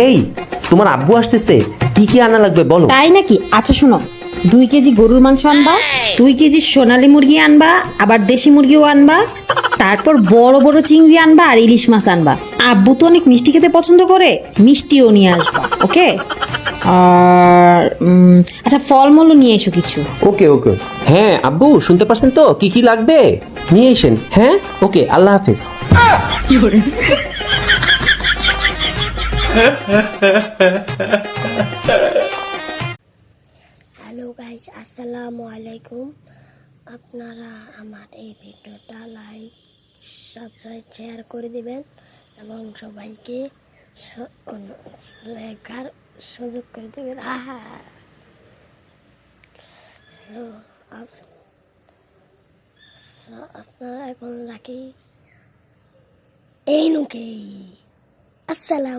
এই তোমার আব্বু আসতেছে, কি কি আনা লাগবে বলো। তাই নাকি? আচ্ছা শোনো, 2 কেজি গরুর মাংস আনবা, 2 কেজি সোনালী মুরগি আনবা, আবার দেশি মুরগিও আনবা, তারপর বড় বড় চিংড়ি আনবা আর ইলিশ মাছ আনবা। আব্বু তো অনেক মিষ্টি খেতে পছন্দ করে, মিষ্টিও নিয়ে আসবা। ওকে? আর আচ্ছা ফলমূলও নিয়ে এসো কিছু। ওকে ওকে। হ্যাঁ আব্বু শুনতে পারছেন তো, কি কি লাগবে নিয়ে এসেন। হ্যাঁ ওকে, আল্লাহ হাফেজ। হ্যালো গাইস, আসসালামু আলাইকুম। আপনারা আমার এই ভিডিওটা লাইক, সাবস্ক্রাইব, শেয়ার করে দিবেন এবং সবাইকে লেখার সুযোগ করে দেবেন। আপনারা এখন রাখি এই নুকে। আসসালাম।